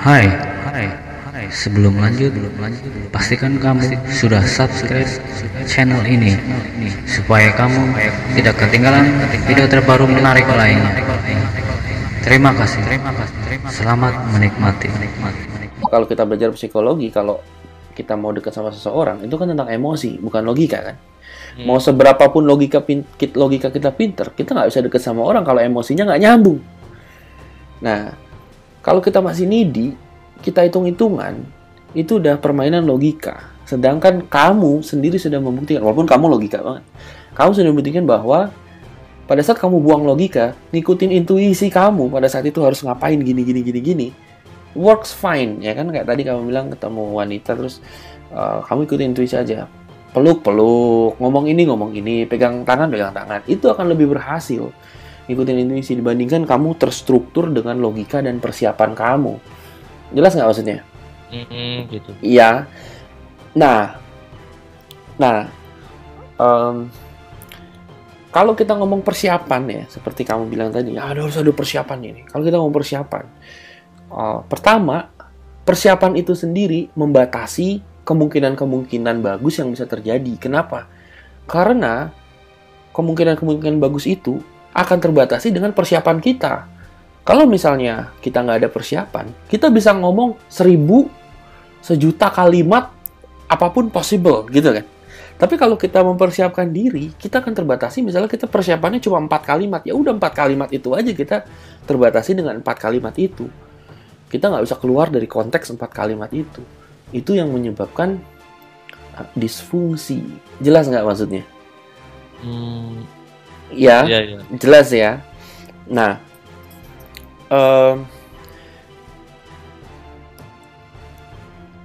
Hai, sebelum lanjut, pastikan kamu sudah subscribe channel ini supaya kamu tidak ketinggalan video terbaru menarik lainnya. Terima kasih. Selamat menikmati. Kalau kita belajar psikologi, kalau kita mau dekat sama seseorang, itu kan tentang emosi, bukan logika kan? Mau seberapapun logika kita pinter, kita nggak bisa dekat sama orang kalau emosinya nggak nyambung. Nah, kalau kita masih needy, kita hitung-hitungan, itu udah permainan logika. Sedangkan kamu sendiri sudah membuktikan, walaupun kamu logika banget, kamu sudah membuktikan bahwa pada saat kamu buang logika, ngikutin intuisi kamu, pada saat itu harus ngapain gini, works fine, ya kan? Kayak tadi kamu bilang ketemu wanita, terus kamu ikutin intuisi aja. Peluk, ngomong ini, pegang tangan, itu akan lebih berhasil ngikutin intuisi dibandingkan kamu terstruktur dengan logika dan persiapan kamu. Jelas nggak maksudnya? Gitu. Iya. Nah, kalau kita ngomong persiapan ya, seperti kamu bilang tadi, harus ada persiapan ini. Kalau kita ngomong persiapan, pertama, persiapan itu sendiri membatasi kemungkinan-kemungkinan bagus yang bisa terjadi. Kenapa? Karena kemungkinan-kemungkinan bagus itu akan terbatasi dengan persiapan kita. Kalau misalnya kita nggak ada persiapan, kita bisa ngomong 1000, sejuta kalimat, apapun possible, gitu kan. Tapi kalau kita mempersiapkan diri, kita akan terbatasi. Misalnya kita persiapannya cuma 4 kalimat, ya udah 4 kalimat itu aja, kita terbatasi dengan 4 kalimat itu. Kita nggak bisa keluar dari konteks 4 kalimat itu. Itu yang menyebabkan disfungsi. Jelas nggak maksudnya? Ya, jelas ya. Nah,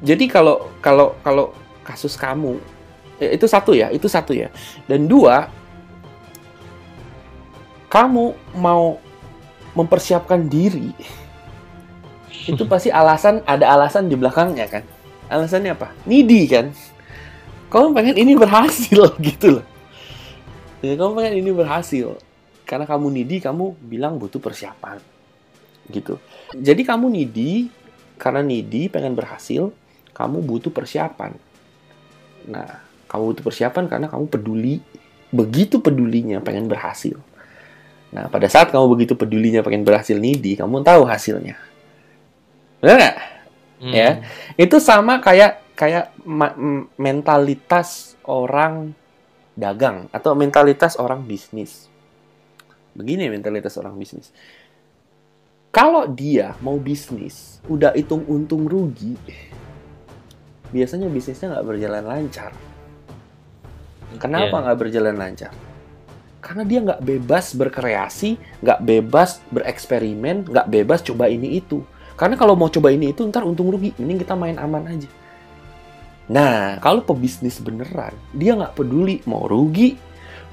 jadi kalau kasus kamu, itu satu ya. Dan dua, kamu mau mempersiapkan diri, itu pasti ada alasan di belakangnya kan. Alasannya apa? Needy kan? Kamu pengen ini berhasil gitu loh. Ya, kamu pengen ini berhasil. Karena kamu needy, kamu bilang butuh persiapan. Gitu. Jadi kamu needy, karena needy pengen berhasil, kamu butuh persiapan. Nah, kamu butuh persiapan karena kamu peduli. Begitu pedulinya pengen berhasil. Nah, pada saat kamu begitu pedulinya pengen berhasil needy, kamu tahu hasilnya. Benar nggak? Ya, itu sama kayak mentalitas orang dagang atau mentalitas orang bisnis. Begini mentalitas orang bisnis. Kalau dia mau bisnis, udah hitung untung rugi, biasanya bisnisnya nggak berjalan lancar. Kenapa nggak berjalan lancar? Karena dia nggak bebas berkreasi, nggak bebas bereksperimen, nggak bebas coba ini itu. Karena kalau mau coba ini itu, ntar untung rugi. Mending kita main aman aja. Nah, kalau pebisnis beneran, dia nggak peduli mau rugi,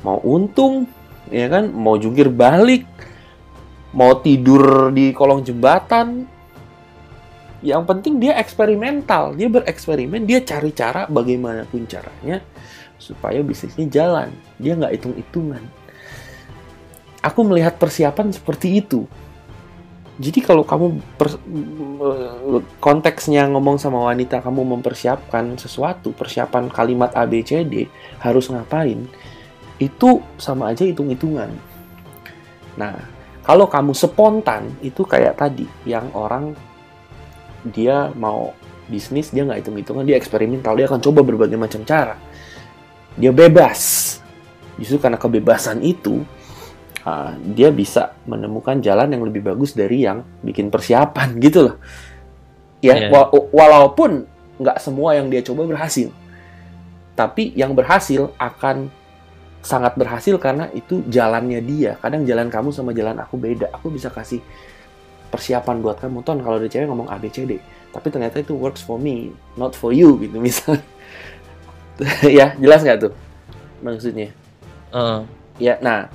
mau untung, ya kan, mau jungkir balik, mau tidur di kolong jembatan. Yang penting dia eksperimental, dia bereksperimen, dia cari cara bagaimanapun caranya supaya bisnisnya jalan. Dia nggak hitung-hitungan. Aku melihat persiapan seperti itu. Jadi kalau kamu konteksnya ngomong sama wanita, kamu mempersiapkan sesuatu, persiapan kalimat A, B, C, D, harus ngapain, itu sama aja hitung-hitungan. Nah, kalau kamu spontan, itu kayak tadi, yang orang dia mau bisnis, dia nggak hitung-hitungan, dia eksperimental, dia akan coba berbagai macam cara. Dia bebas. Justru karena kebebasan itu, dia bisa menemukan jalan yang lebih bagus dari yang bikin persiapan gitu loh. Ya, walaupun nggak semua yang dia coba berhasil. Tapi yang berhasil akan sangat berhasil karena itu jalannya dia. Kadang jalan kamu sama jalan aku beda. Aku bisa kasih persiapan buat kamu. Ton, kalau ada cewek ngomong A, B, C, D. Tapi ternyata itu works for me, not for you gitu misalnya. Ya, jelas nggak tuh maksudnya? Ya, nah.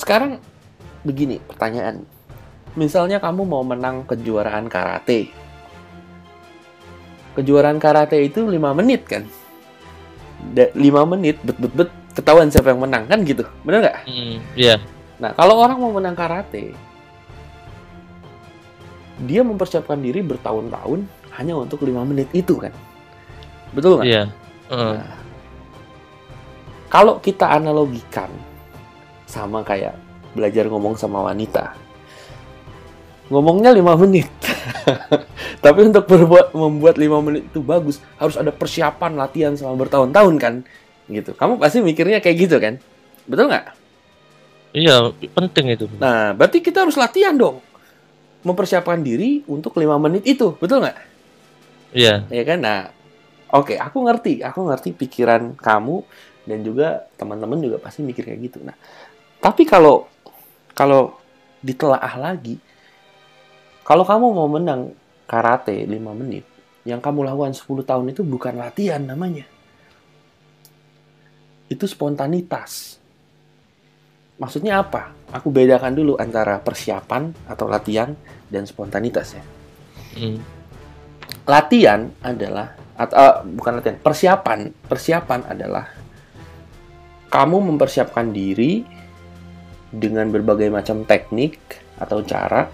Sekarang begini pertanyaan. Misalnya kamu mau menang kejuaraan karate. Kejuaraan karate itu 5 menit kan? 5 menit, ketahuan siapa yang menang kan gitu. Bener nggak? Iya. Nah, kalau orang mau menang karate, dia mempersiapkan diri bertahun-tahun hanya untuk 5 menit itu kan. Betul nggak? Iya. Nah, kalau kita analogikan sama kayak belajar ngomong sama wanita, ngomongnya 5 menit. Tapi untuk membuat 5 menit itu bagus, harus ada persiapan latihan selama bertahun-tahun kan? Gitu. Kamu pasti mikirnya kayak gitu kan? Betul nggak? Iya, penting itu. Nah, berarti kita harus latihan dong. Mempersiapkan diri untuk 5 menit itu. Betul nggak? Iya. Ya kan? Nah, oke, aku ngerti pikiran kamu dan juga teman-teman juga pasti mikir kayak gitu. Nah, tapi kalau ditelaah lagi, kalau kamu mau menang karate 5 menit, yang kamu lakukan 10 tahun itu bukan latihan namanya. Itu spontanitas. Maksudnya apa? Aku bedakan dulu antara persiapan atau latihan dan spontanitas ya. Latihan adalah bukan latihan, persiapan adalah kamu mempersiapkan diri dengan berbagai macam teknik atau cara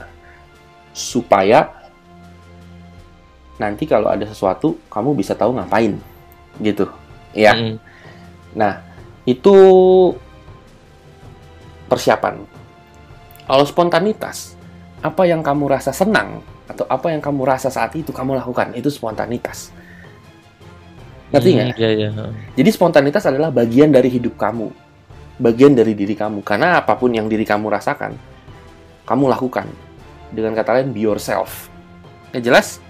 supaya nanti kalau ada sesuatu kamu bisa tahu ngapain gitu ya. Nah, itu persiapan. Kalau spontanitas, apa yang kamu rasa senang atau apa yang kamu rasa saat itu kamu lakukan, itu spontanitas. Ngerti nggak? Iya. Jadi spontanitas adalah bagian dari hidup kamu, bagian dari diri kamu. Karena apapun yang diri kamu rasakan, kamu lakukan. Dengan kata lain, be yourself. Ya jelas?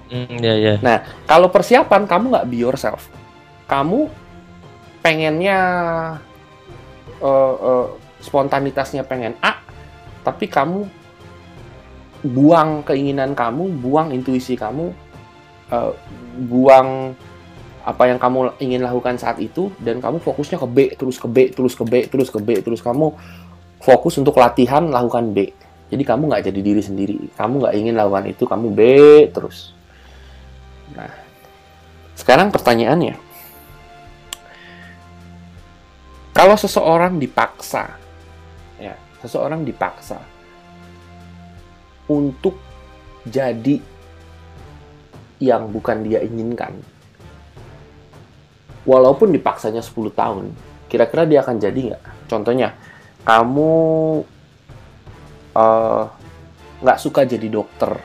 Iya. Nah, kalau persiapan, kamu nggak be yourself. Kamu pengennya spontanitasnya pengen A, tapi kamu buang keinginan kamu, buang intuisi kamu, buang apa yang kamu ingin lakukan saat itu, dan kamu fokusnya ke B, terus ke B, terus ke B, terus ke B, terus kamu fokus untuk latihan lakukan B. Jadi kamu nggak jadi diri sendiri, kamu nggak ingin lakukan itu, kamu B terus. Nah, sekarang pertanyaannya, kalau seseorang dipaksa untuk jadi yang bukan dia inginkan, walaupun dipaksanya 10 tahun, kira-kira dia akan jadi nggak? Contohnya, kamu nggak suka jadi dokter,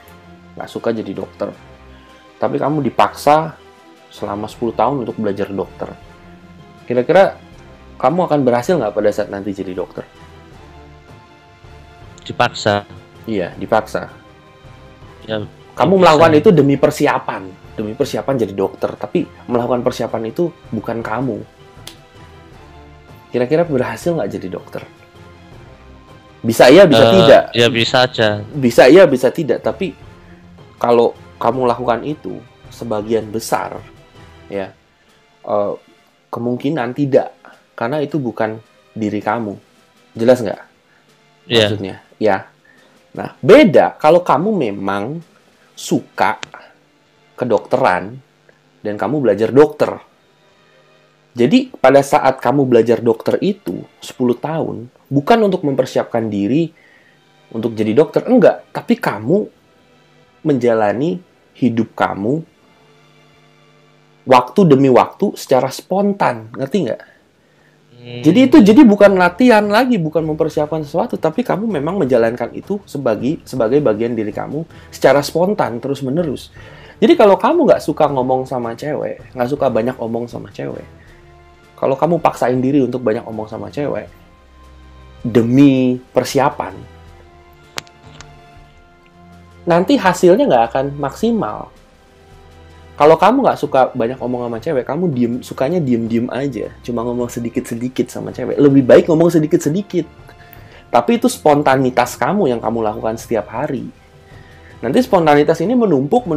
tapi kamu dipaksa selama 10 tahun untuk belajar dokter. Kira-kira kamu akan berhasil nggak pada saat nanti jadi dokter? Dipaksa. Iya, dipaksa. Ya, kamu melakukan itu demi persiapan jadi dokter, tapi melakukan persiapan itu bukan kamu. Kira-kira berhasil nggak jadi dokter? Bisa iya, bisa tidak. Ya bisa aja. Bisa iya, bisa tidak. Tapi kalau kamu lakukan itu, sebagian besar, ya kemungkinan tidak, karena itu bukan diri kamu. Jelas nggak? Maksudnya, ya. Nah, beda kalau kamu memang suka kedokteran dan kamu belajar dokter. Jadi, pada saat kamu belajar dokter itu 10 tahun, bukan untuk mempersiapkan diri untuk jadi dokter, enggak. Tapi kamu menjalani hidup kamu waktu demi waktu secara spontan. Ngerti nggak? Jadi bukan latihan lagi, bukan mempersiapkan sesuatu, tapi kamu memang menjalankan itu sebagai bagian diri kamu secara spontan, terus-menerus. Jadi kalau kamu nggak suka ngomong sama cewek, nggak suka banyak omong sama cewek, kalau kamu paksain diri untuk banyak omong sama cewek demi persiapan, nanti hasilnya nggak akan maksimal. Kalau kamu nggak suka banyak omong sama cewek, kamu sukanya diem aja, cuma ngomong sedikit-sedikit sama cewek. Lebih baik ngomong sedikit-sedikit. Tapi itu spontanitas kamu yang kamu lakukan setiap hari. Nanti spontanitas ini menumpuk.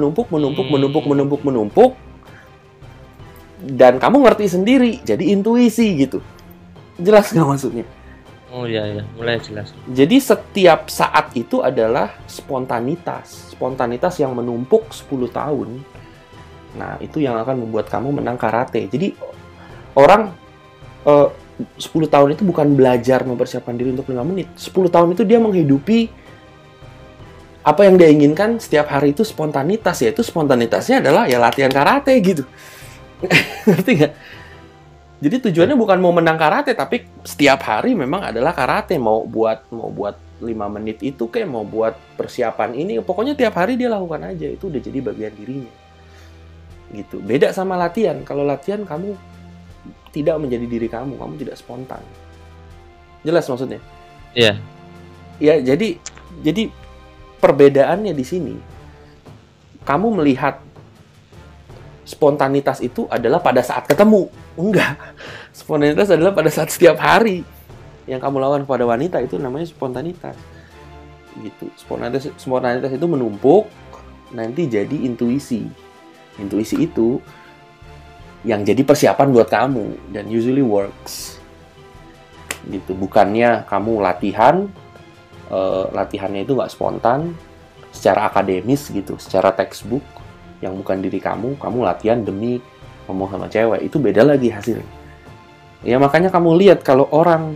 Dan kamu ngerti sendiri, jadi intuisi gitu. Jelas nggak maksudnya? Oh iya, mulai jelas. Jadi setiap saat itu adalah spontanitas. Spontanitas yang menumpuk 10 tahun. Nah, itu yang akan membuat kamu menang karate. Jadi, orang 10 tahun itu bukan belajar mempersiapkan diri untuk 5 menit. 10 tahun itu dia menghidupi apa yang dia inginkan setiap hari itu spontanitas, yaitu spontanitasnya adalah ya latihan karate gitu. Ngerti nggak? Jadi tujuannya bukan mau menang karate, tapi setiap hari memang adalah karate. Mau buat 5 menit itu kayak mau buat persiapan ini, pokoknya tiap hari dia lakukan aja. Itu udah jadi bagian dirinya. Gitu. Beda sama latihan. Kalau latihan kamu tidak menjadi diri kamu tidak spontan. Jelas maksudnya? Iya. Ya, jadi perbedaannya di sini. Kamu melihat spontanitas itu adalah pada saat ketemu. Enggak. Spontanitas adalah pada saat setiap hari. Yang kamu lakukan kepada wanita itu namanya spontanitas. Gitu. Spontanitas itu menumpuk nanti jadi intuisi. Intuisi itu yang jadi persiapan buat kamu dan usually works. Gitu. Bukannya kamu latihan, latihannya itu nggak spontan, secara akademis gitu, secara textbook, yang bukan diri kamu latihan demi ngomong sama cewek, itu beda lagi hasilnya. Ya makanya kamu lihat kalau orang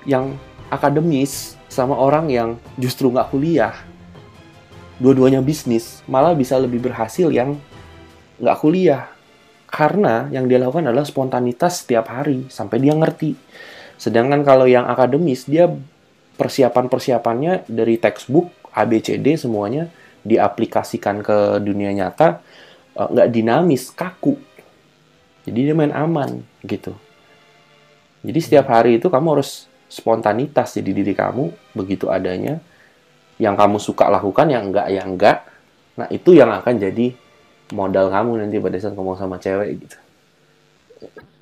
yang akademis sama orang yang justru nggak kuliah, dua-duanya bisnis, malah bisa lebih berhasil yang nggak kuliah. Karena yang dia lakukan adalah spontanitas setiap hari, sampai dia ngerti. Sedangkan kalau yang akademis, dia persiapan-persiapannya dari textbook, ABCD semuanya, diaplikasikan ke dunia nyata, nggak dinamis, kaku. Jadi dia main aman, gitu. Jadi setiap hari itu kamu harus spontanitas jadi diri kamu, begitu adanya. Yang kamu suka lakukan, yang enggak, ya enggak. Nah, itu yang akan jadi modal kamu nanti pada saat ngomong sama cewek, gitu.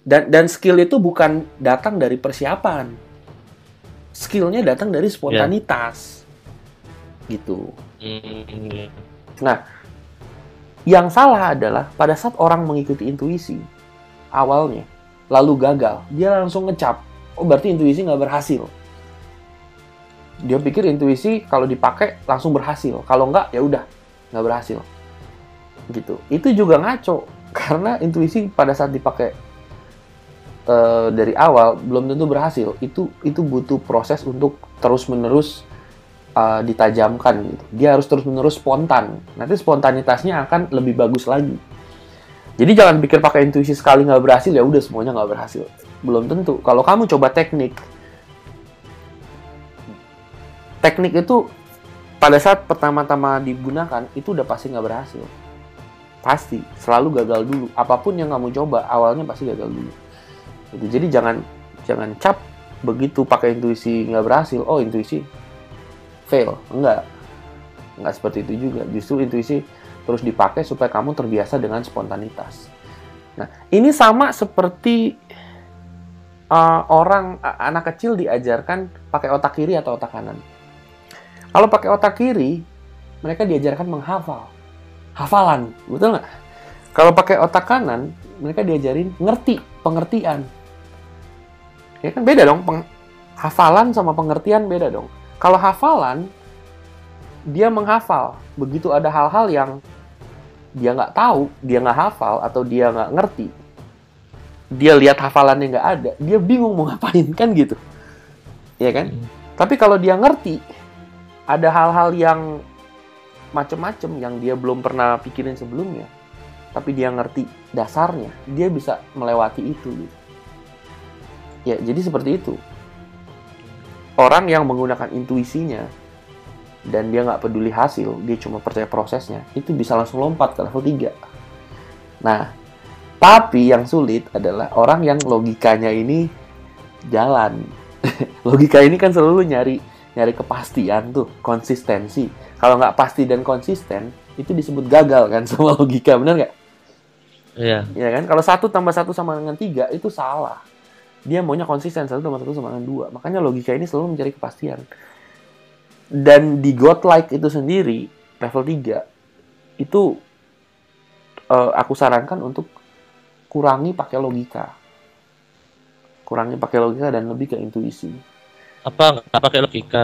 Dan skill itu bukan datang dari persiapan. Skillnya datang dari spontanitas. Gitu. Nah, yang salah adalah pada saat orang mengikuti intuisi awalnya, lalu gagal, dia langsung ngecap, oh berarti intuisi nggak berhasil. Dia pikir intuisi kalau dipakai langsung berhasil, kalau nggak ya udah nggak berhasil. Gitu. Itu juga ngaco, karena intuisi pada saat dipakai dari awal belum tentu berhasil. Itu butuh proses untuk terus-menerus ditajamkan gitu. Dia harus terus-menerus spontan. Nanti spontanitasnya akan lebih bagus lagi. Jadi jangan pikir pakai intuisi sekali nggak berhasil, ya udah semuanya nggak berhasil. Belum tentu. Kalau kamu coba teknik itu pada saat pertama-tama digunakan itu udah pasti nggak berhasil. Pasti selalu gagal dulu. Apapun yang kamu coba awalnya pasti gagal dulu. Gitu. Jadi jangan cap begitu pakai intuisi nggak berhasil. Oh intuisi fail. Enggak seperti itu juga. Justru intuisi terus dipakai supaya kamu terbiasa dengan spontanitas. Nah, ini sama seperti anak kecil diajarkan pakai otak kiri atau otak kanan. Kalau pakai otak kiri, mereka diajarkan menghafal. Hafalan, betul nggak? Kalau pakai otak kanan, mereka diajarin pengertian. Ya kan beda dong, hafalan sama pengertian beda dong. Kalau hafalan, dia menghafal. Begitu ada hal-hal yang dia nggak tahu, dia nggak hafal, atau dia nggak ngerti, dia lihat hafalannya nggak ada, dia bingung mau ngapain, kan gitu. Ya kan? Tapi kalau dia ngerti, ada hal-hal yang macem-macem yang dia belum pernah pikirin sebelumnya, tapi dia ngerti dasarnya, dia bisa melewati itu gitu. Ya, jadi seperti itu. Orang yang menggunakan intuisinya dan dia nggak peduli hasil, dia cuma percaya prosesnya, itu bisa langsung lompat ke level 3. Nah, tapi yang sulit adalah orang yang logikanya ini jalan. Logika ini kan selalu nyari kepastian tuh, konsistensi. Kalau nggak pasti dan konsisten, itu disebut gagal kan sama logika, benar nggak? Iya. Ya kan? Kalau 1 tambah 1 sama dengan 3 itu salah. Dia maunya konsisten, 1 tambah 1 sama dengan 2. Makanya logika ini selalu mencari kepastian. Dan di godlike itu sendiri, level 3, itu aku sarankan untuk kurangi pakai logika. Kurangi pakai logika dan lebih ke intuisi. Apa nggak pakai logika?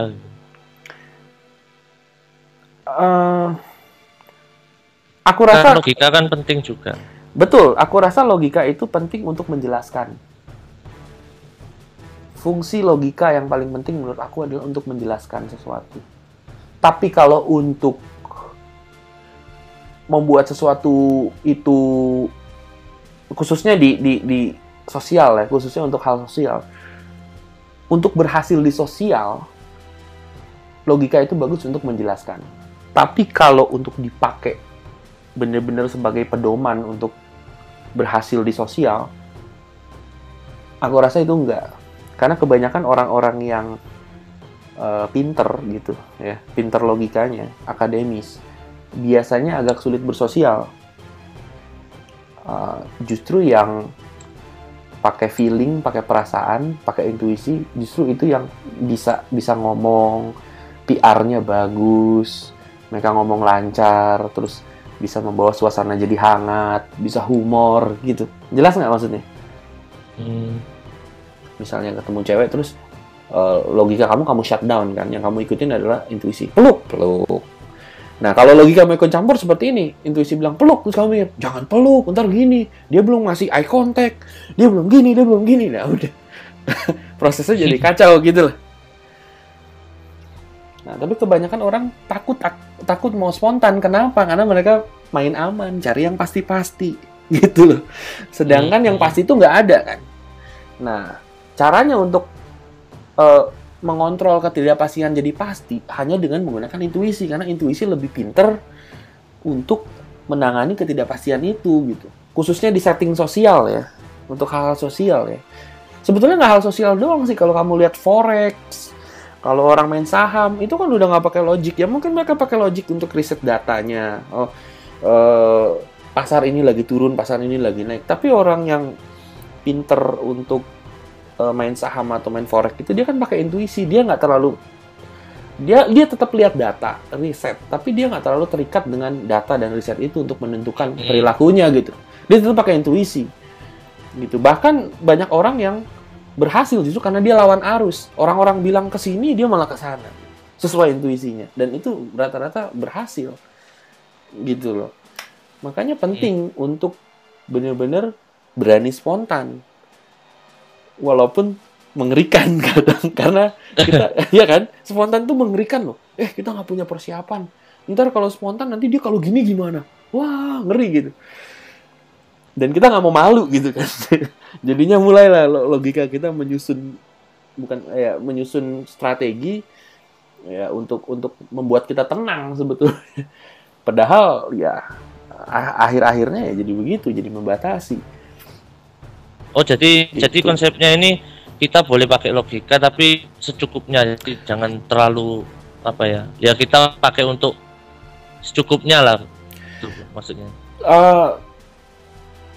Aku rasa Kan logika kan penting juga. betul, aku rasa logika itu penting untuk menjelaskan. Fungsi logika yang paling penting menurut aku adalah untuk menjelaskan sesuatu. Tapi kalau untuk membuat sesuatu itu, khususnya di sosial ya, khususnya untuk hal sosial, untuk berhasil di sosial, logika itu bagus untuk menjelaskan. Tapi kalau untuk dipakai benar-benar sebagai pedoman untuk berhasil di sosial, aku rasa itu enggak. Karena kebanyakan orang-orang yang pinter gitu ya, pinter logikanya, akademis, biasanya agak sulit bersosial. Justru yang pakai feeling, pakai perasaan, pakai intuisi, justru itu yang bisa ngomong, PR-nya bagus, mereka ngomong lancar, terus bisa membawa suasana jadi hangat, bisa humor gitu. Jelas nggak maksudnya? Misalnya ketemu cewek terus logika kamu shutdown kan, yang kamu ikutin adalah intuisi, peluk. Nah, kalau logika kamu ikut campur seperti ini, intuisi bilang peluk, terus kamu mikir, jangan peluk, ntar gini, dia belum ngasih eye contact, dia belum gini, nah udah. Prosesnya jadi kacau gitu lah. Nah, tapi kebanyakan orang takut mau spontan. Kenapa? Karena mereka main aman, cari yang pasti-pasti gitu loh. Sedangkan yang pasti itu nggak ada kan. Nah, caranya untuk mengontrol ketidakpastian jadi pasti hanya dengan menggunakan intuisi, karena intuisi lebih pinter untuk menangani ketidakpastian itu gitu. Khususnya di setting sosial ya, untuk hal-hal sosial ya. Sebetulnya nggak hal sosial doang sih, kalau kamu lihat forex, kalau orang main saham itu kan udah nggak pakai logik ya. Mungkin mereka pakai logik untuk riset datanya. Pasar ini lagi turun, pasar ini lagi naik. Tapi orang yang pinter untuk main saham atau main forex itu dia kan pakai intuisi. Dia nggak terlalu, dia tetap lihat data, riset, tapi dia nggak terlalu terikat dengan data dan riset itu untuk menentukan perilakunya gitu. Dia tetap pakai intuisi gitu. Bahkan banyak orang yang berhasil justru karena dia lawan arus. Orang-orang bilang ke sini, dia malah ke sana sesuai intuisinya, dan itu rata-rata berhasil gitu loh. Makanya penting untuk benar-benar berani spontan. Walaupun mengerikan kadang, karena kita ya kan, spontan tuh mengerikan loh. Kita nggak punya persiapan, ntar kalau spontan nanti dia kalau gini gimana, wah ngeri gitu. Dan kita nggak mau malu gitu kan. Jadinya mulailah logika kita menyusun strategi ya untuk membuat kita tenang sebetulnya. Padahal ya akhir-akhirnya ya jadi begitu, jadi membatasi. Oh, jadi Gitu. konsepnya ini kita boleh pakai logika tapi secukupnya, jadi jangan terlalu apa ya? Ya kita pakai untuk secukupnya lah. Itu maksudnya.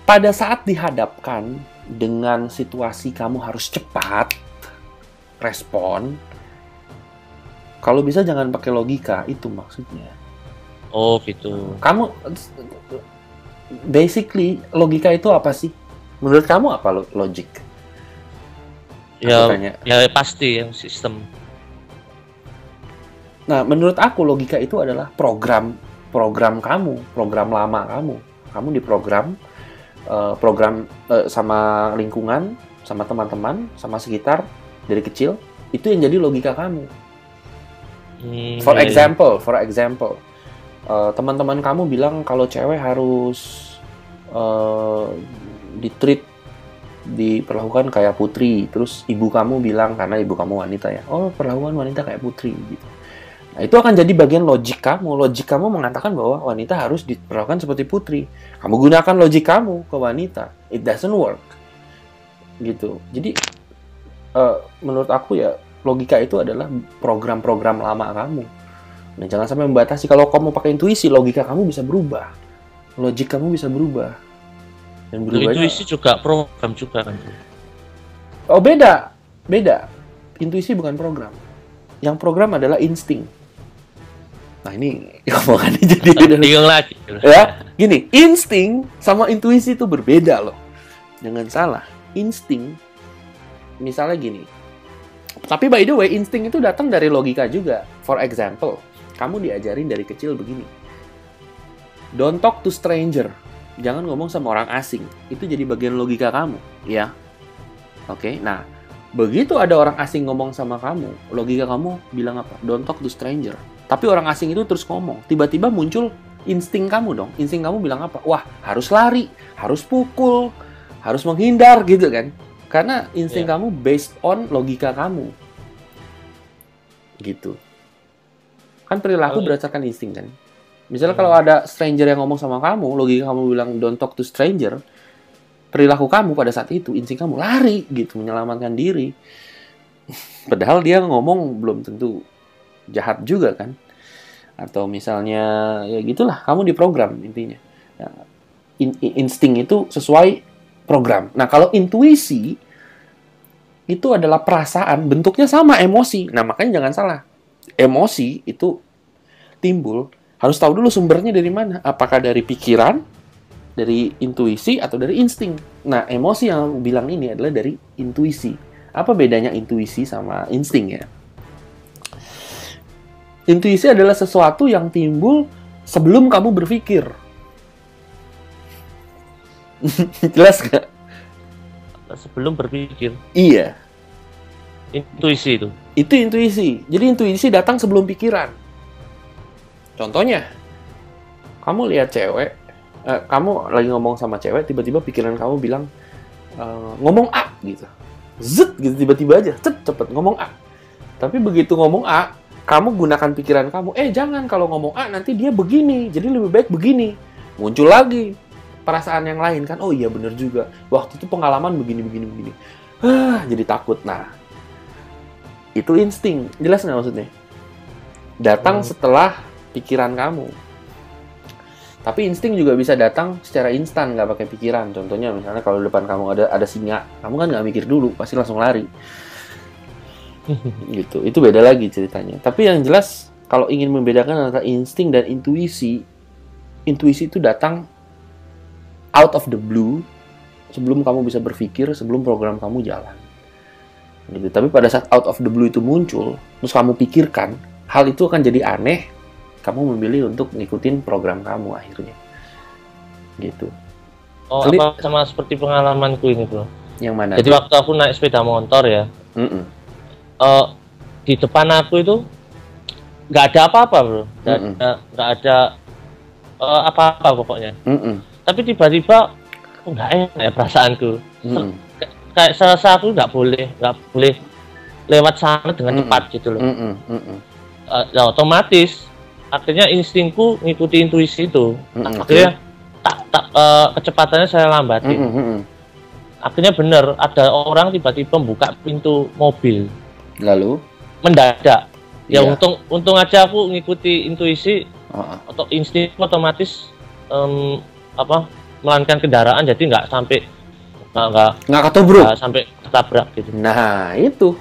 Pada saat dihadapkan dengan situasi kamu harus cepat respon, kalau bisa jangan pakai logika, itu maksudnya. Oh, gitu. Kamu basically logika itu apa sih? Menurut kamu apa logik? Ya, Aku tanya. ya pasti yang sistem. Nah, menurut aku logika itu adalah program kamu, program lama kamu. Kamu diprogram sama lingkungan, sama teman-teman, sama sekitar dari kecil. Itu yang jadi logika kamu. For example, teman-teman kamu bilang kalau cewek harus diperlakukan kayak putri, terus ibu kamu bilang, karena ibu kamu wanita ya, perlakuan wanita kayak putri gitu. Nah, itu akan jadi bagian logik kamu. Logik kamu mengatakan bahwa wanita harus diperlakukan seperti putri. Kamu gunakan logik kamu ke wanita, it doesn't work gitu. Jadi menurut aku ya, logika itu adalah program-program lama kamu. Nah, jangan sampai membatasi. Kalau kamu pakai intuisi, logika kamu bisa berubah, logik kamu bisa berubah. Dan Intuisi juga program juga kan. Oh, beda. Intuisi bukan program. Yang program adalah insting. Nah, ini ngomongannya jadi bingung lagi. Ya, gini, insting sama intuisi itu berbeda loh. Jangan salah. Insting misalnya gini. Tapi by the way, insting itu datang dari logika juga. For example, kamu diajarin dari kecil begini. Don't talk to stranger. Jangan ngomong sama orang asing. Itu jadi bagian logika kamu, ya. Oke, nah, begitu ada orang asing ngomong sama kamu, logika kamu bilang apa? Don't talk to stranger. Tapi orang asing itu terus ngomong. Tiba-tiba muncul insting kamu dong. Insting kamu bilang apa? Wah, harus lari, harus pukul, harus menghindar gitu kan. Karena insting kamu based on logika kamu. Gitu. Kan perilaku berdasarkan insting kan. Misalnya kalau ada stranger yang ngomong sama kamu, logika kamu bilang don't talk to stranger, perilaku kamu pada saat itu, insting kamu lari gitu, menyelamatkan diri. Padahal dia ngomong belum tentu jahat juga kan. Atau misalnya ya gitulah, kamu diprogram intinya. Nah, insting itu sesuai program. Nah, kalau intuisi itu adalah perasaan, bentuknya sama emosi. Nah, makanya jangan salah. Emosi itu timbul, harus tahu dulu sumbernya dari mana. Apakah dari pikiran, dari intuisi, atau dari insting. Nah, emosi yang aku bilang ini adalah dari intuisi. Apa bedanya intuisi sama insting ya? Intuisi adalah sesuatu yang timbul sebelum kamu berpikir. Jelas nggak? Sebelum berpikir. Iya. Intuisi itu. Itu intuisi. Jadi intuisi datang sebelum pikiran. Contohnya, kamu lihat cewek, kamu lagi ngomong sama cewek, tiba-tiba pikiran kamu bilang, ngomong A gitu. Zet gitu, tiba-tiba aja, cepet ngomong A. Tapi begitu ngomong A, kamu gunakan pikiran kamu, jangan kalau ngomong A nanti dia begini, jadi lebih baik begini. Muncul lagi perasaan yang lain kan, oh iya bener juga, waktu itu pengalaman begini. Jadi takut. Nah, itu insting, jelas nggak maksudnya? Datang setelah pikiran kamu. Tapi insting juga bisa datang secara instan, nggak pakai pikiran. Contohnya misalnya kalau depan kamu ada singa, kamu kan nggak mikir dulu, pasti langsung lari. Gitu. Itu beda lagi ceritanya. Tapi yang jelas kalau ingin membedakan antara insting dan intuisi, intuisi itu datang out of the blue sebelum kamu bisa berpikir, sebelum program kamu jalan. Gitu. Tapi pada saat out of the blue itu muncul, terus kamu pikirkan, hal itu akan jadi aneh. Kamu memilih untuk ngikutin program kamu akhirnya. Gitu. Oh, apa sama seperti pengalamanku ini, Bro. Yang mana? Jadi waktu aku naik sepeda motor ya. Di depan aku itu nggak ada apa-apa, Bro. Nggak ada apa-apa pokoknya. Tapi tiba-tiba nggak enak ya perasaanku. Kayak serasa aku nggak boleh lewat sana dengan cepat gitu loh. Ya otomatis akhirnya instingku ngikuti intuisi itu. Akhirnya kecepatannya saya lambatin. Akhirnya benar ada orang tiba-tiba buka pintu mobil. Lalu mendadak. Ya untung aja aku ngikuti intuisi atau insting otomatis melankan kendaraan, jadi nggak sampai nggak ketobrak, nggak sampai ketabrak gitu. Nah itu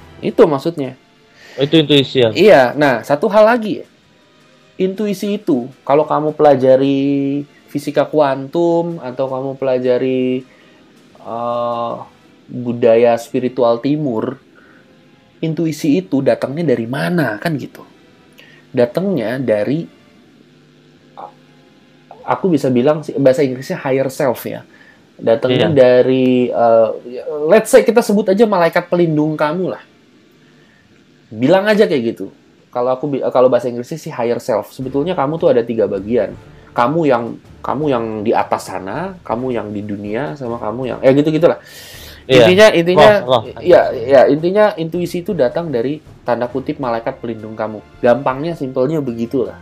maksudnya. Itu intuisi ya. Iya. Nah satu hal lagi ya. Intuisi itu, kalau kamu pelajari fisika kuantum atau kamu pelajari budaya spiritual timur, intuisi itu datangnya dari mana kan gitu? Datangnya dari, aku bisa bilang bahasa Inggrisnya higher self ya. Datangnya dari, let's say kita sebut aja malaikat pelindung kamu lah. Bilang aja kayak gitu. Kalau bahasa Inggrisnya sih higher self. Sebetulnya kamu tuh ada 3 bagian. Kamu yang di atas sana, kamu yang di dunia, sama kamu yang gitu-gitulah. Intinya intuisi itu datang dari tanda kutip malaikat pelindung kamu. Gampangnya, simpelnya begitulah.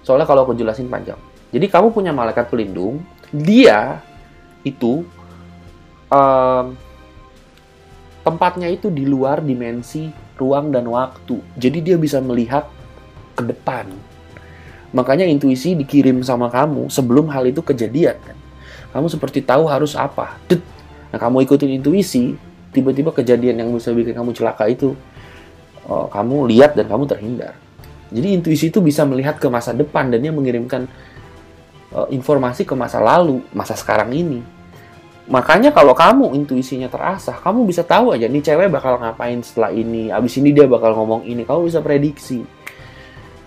Soalnya kalau aku jelasin panjang. Jadi kamu punya malaikat pelindung, dia itu tempatnya itu di luar dimensi ruang dan waktu. Jadi dia bisa melihat ke depan. Makanya intuisi dikirim sama kamu sebelum hal itu kejadian kan. Kamu seperti tahu harus apa. Nah, kamu ikutin intuisi, tiba-tiba kejadian yang bisa bikin kamu celaka itu kamu lihat dan kamu terhindar. Jadi intuisi itu bisa melihat ke masa depan dan dia mengirimkan informasi ke masa lalu, masa sekarang ini. Makanya kalau kamu intuisinya terasah, kamu bisa tahu aja nih cewek bakal ngapain setelah ini, abis ini dia bakal ngomong ini, kamu bisa prediksi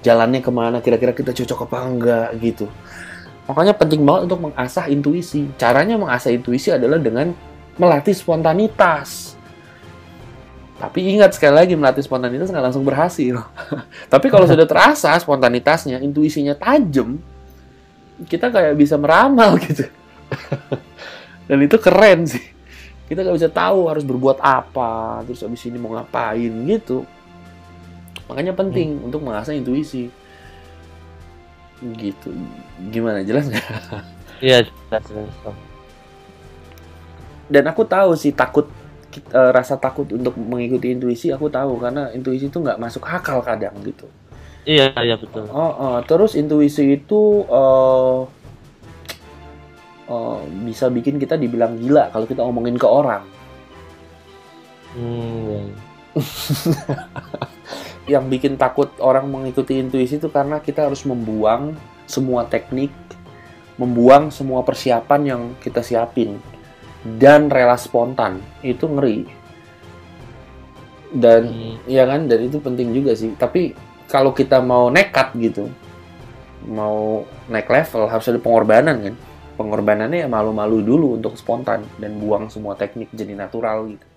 jalannya kemana, kira-kira kita cocok apa enggak gitu. Makanya penting banget untuk mengasah intuisi. Caranya mengasah intuisi adalah dengan melatih spontanitas. Tapi ingat sekali lagi, melatih spontanitas nggak langsung berhasil. Tapi kalau sudah terasa spontanitasnya, intuisinya tajam, kita kayak bisa meramal gitu. Dan itu keren sih. Kita nggak bisa tahu harus berbuat apa, terus abis ini mau ngapain gitu. Makanya penting untuk mengasah intuisi. Gitu. Gimana, jelas nggak? Iya, jelas. Dan aku tahu sih rasa takut untuk mengikuti intuisi, aku tahu karena intuisi itu nggak masuk akal kadang gitu. Iya betul. Terus intuisi itu bisa bikin kita dibilang gila kalau kita omongin ke orang. Yang bikin takut orang mengikuti intuisi itu karena kita harus membuang semua teknik, membuang semua persiapan yang kita siapin. Dan rela spontan, itu ngeri. Dan ya kan, dan itu penting juga sih. Tapi kalau kita mau nekat gitu, mau naik level, harus ada pengorbanan kan. Pengorbanannya ya malu-malu dulu untuk spontan dan buang semua teknik, jadi natural gitu.